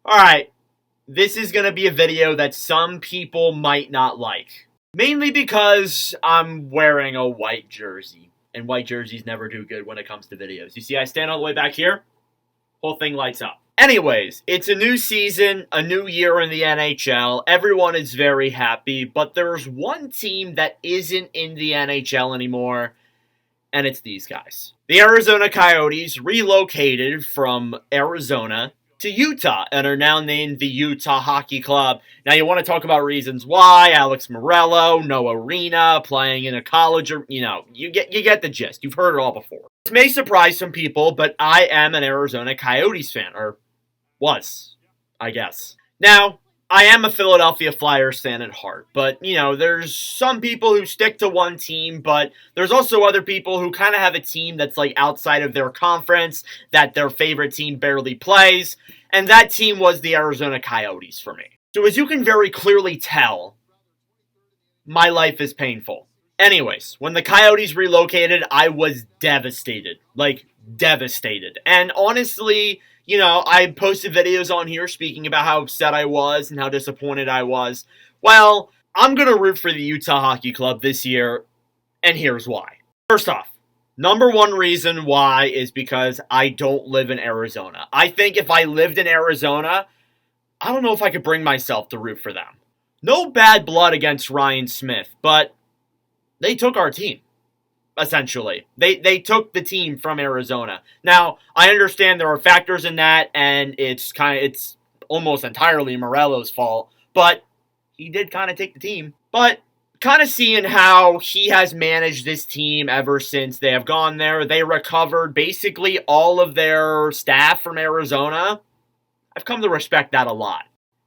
Alright, this is going to be a video that some people might not like. Mainly because I'm wearing a white jersey. And white jerseys never do good when it comes to videos. You see, I stand all the way back here, whole thing lights up. Anyways, it's a new season, a new year in the NHL. Everyone is very happy, but there's one team that isn't in the NHL anymore, and it's these guys. The Arizona Coyotes relocated from Arizona to Utah and are now named the Utah Hockey Club. Now, you want to talk about reasons why. Alex Morello, no arena, playing in a college, you get the gist. You've heard it all before. This may surprise some people, but I am an Arizona Coyotes fan, or was, I guess. Now, I am a Philadelphia Flyers fan at heart, but, there's some people who stick to one team, but there's also other people who kind of have a team that's, outside of their conference, that their favorite team barely plays, and that team was the Arizona Coyotes for me. So as you can very clearly tell, my life is painful. Anyways, when the Coyotes relocated, I was devastated. Devastated. And honestly, I posted videos on here speaking about how upset I was and how disappointed I was. Well, I'm going to root for the Utah Hockey Club this year, and here's why. First off, number one reason why is because I don't live in Arizona. I think if I lived in Arizona, I don't know if I could bring myself to root for them. No bad blood against Ryan Smith, but they took our team. Essentially. They took the team from Arizona. Now, I understand there are factors in that, and it's almost entirely Morello's fault, but he did kind of take the team. But kind of seeing how he has managed this team ever since they have gone there, they recovered basically all of their staff from Arizona. I've come to respect that a lot.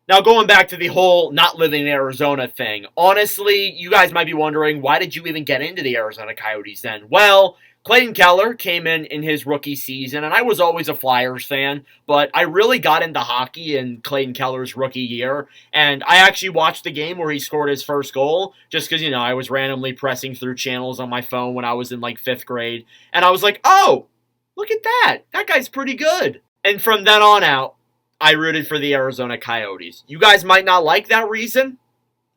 Now, going back to the whole not living in Arizona thing, honestly, you guys might be wondering, why did you even get into the Arizona Coyotes then? Well, Clayton Keller came in his rookie season, and I was always a Flyers fan, but I really got into hockey in Clayton Keller's rookie year, and I actually watched the game where he scored his first goal, just because, I was randomly pressing through channels on my phone when I was in, 5th grade, and I was like, oh, look at that! That guy's pretty good! And from then on out, I rooted for the Arizona Coyotes. You guys might not like that reason,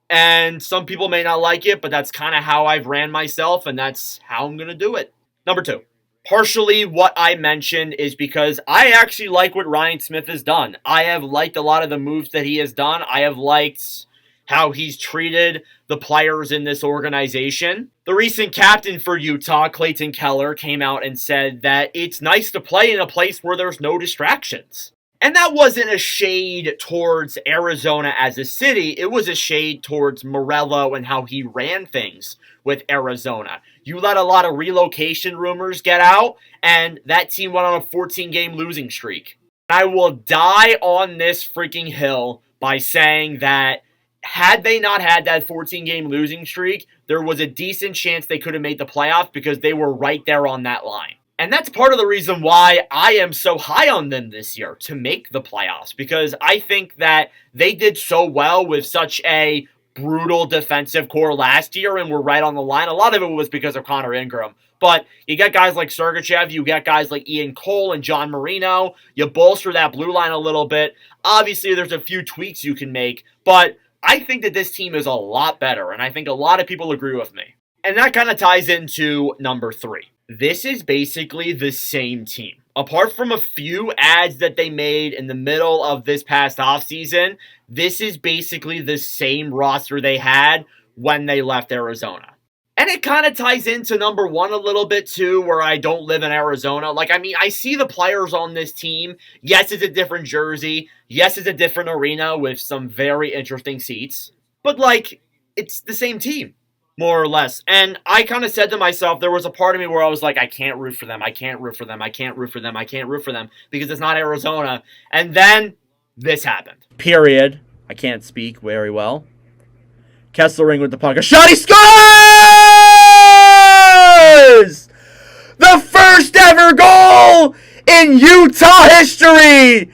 and some people may not like it, but that's kind of how I've ran myself, and that's how I'm going to do it. Number two, partially what I mentioned is because I actually like what Ryan Smith has done. I have liked a lot of the moves that he has done. I have liked how he's treated the players in this organization. The recent captain for Utah, Clayton Keller, came out and said that it's nice to play in a place where there's no distractions. And that wasn't a shade towards Arizona as a city. It was a shade towards Morello and how he ran things with Arizona. You let a lot of relocation rumors get out, and that team went on a 14-game losing streak. I will die on this freaking hill by saying that had they not had that 14-game losing streak, there was a decent chance they could have made the playoffs because they were right there on that line. And that's part of the reason why I am so high on them this year, to make the playoffs, because I think that they did so well with such a brutal defensive core last year and were right on the line. A lot of it was because of Connor Ingram. But you get guys like Sergachev, you get guys like Ian Cole and John Marino, you bolster that blue line a little bit. Obviously, there's a few tweaks you can make, but I think that this team is a lot better, and I think a lot of people agree with me. And that kind of ties into number three. This is basically the same team. Apart from a few ads that they made in the middle of this past offseason, this is basically the same roster they had when they left Arizona. And it kind of ties into number one a little bit too, where I don't live in Arizona. I see the players on this team. Yes, it's a different jersey. Yes, it's a different arena with some very interesting seats. But, it's the same team. More or less. And I kind of said to myself, there was a part of me where I was like, I can't root for them. I can't root for them. I can't root for them. I can't root for them because it's not Arizona. And then this happened. Period. I can't speak very well. Kesselring with the puck. A shot. He scores! The first ever goal in Utah history.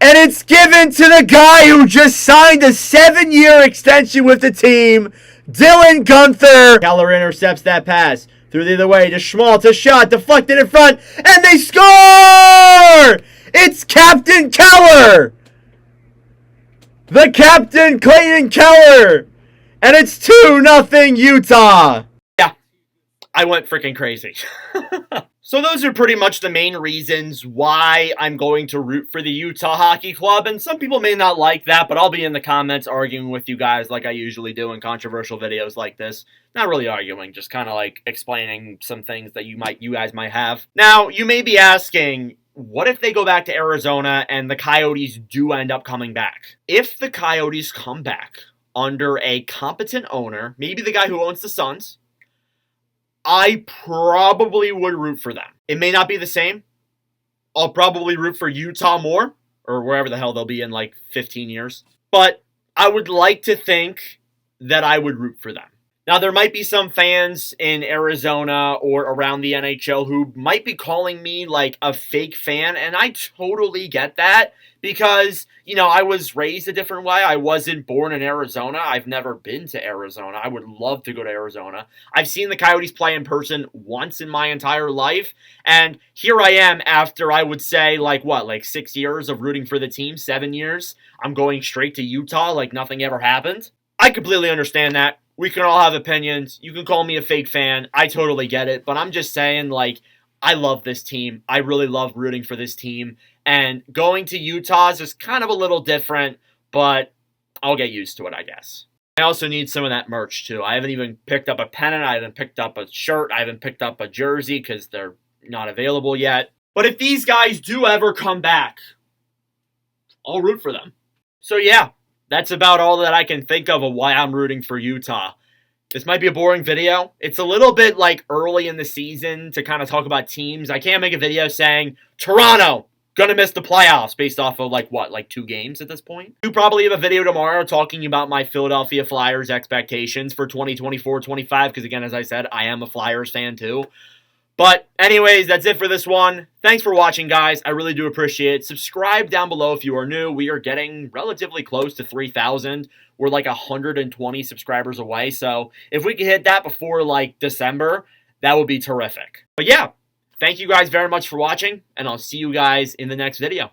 And it's given to the guy who just signed a 7-year extension with the team, Dylan Guenther. Keller intercepts that pass. Through the other way to Schmaltz. A shot deflected in front. And they score! It's Captain Keller! the captain, Clayton Keller. And it's 2-0 Utah. Yeah, I went freaking crazy. So those are pretty much the main reasons why I'm going to root for the Utah Hockey Club. And some people may not like that, but I'll be in the comments arguing with you guys like I usually do in controversial videos like this. Not really arguing, just kind of like explaining some things that you guys might have. Now, you may be asking, what if they go back to Arizona and the Coyotes do end up coming back? If the Coyotes come back under a competent owner, maybe the guy who owns the Suns, I probably would root for them. It may not be the same. I'll probably root for Utah more, or wherever the hell they'll be in like 15 years. But I would like to think that I would root for them. Now, there might be some fans in Arizona or around the NHL who might be calling me like a fake fan, and I totally get that because, you know, I was raised a different way. I wasn't born in Arizona. I've never been to Arizona. I would love to go to Arizona. I've seen the Coyotes play in person once in my entire life, and here I am after, I would say, like 6 years of rooting for the team, 7 years. I'm going straight to Utah like nothing ever happened. I completely understand that. We can all have opinions. You can call me a fake fan. I totally get it. But I'm just saying, like, I love this team. I really love rooting for this team. And going to Utah is just kind of a little different, but I'll get used to it, I guess. I also need some of that merch, too. I haven't even picked up a pennant. I haven't picked up a shirt. I haven't picked up a jersey because they're not available yet. But if these guys do ever come back, I'll root for them. So, yeah. That's about all that I can think of why I'm rooting for Utah. This might be a boring video. It's a little bit like early in the season to kind of talk about teams. I can't make a video saying, Toronto, gonna miss the playoffs based off of like 2 games at this point. We'll probably have a video tomorrow talking about my Philadelphia Flyers expectations for 2024-25 because again, as I said, I am a Flyers fan too. But anyways, that's it for this one. Thanks for watching, guys. I really do appreciate it. Subscribe down below if you are new. We are getting relatively close to 3,000. We're like 120 subscribers away. So if we can hit that before like December, that would be terrific. But yeah, thank you guys very much for watching, and I'll see you guys in the next video.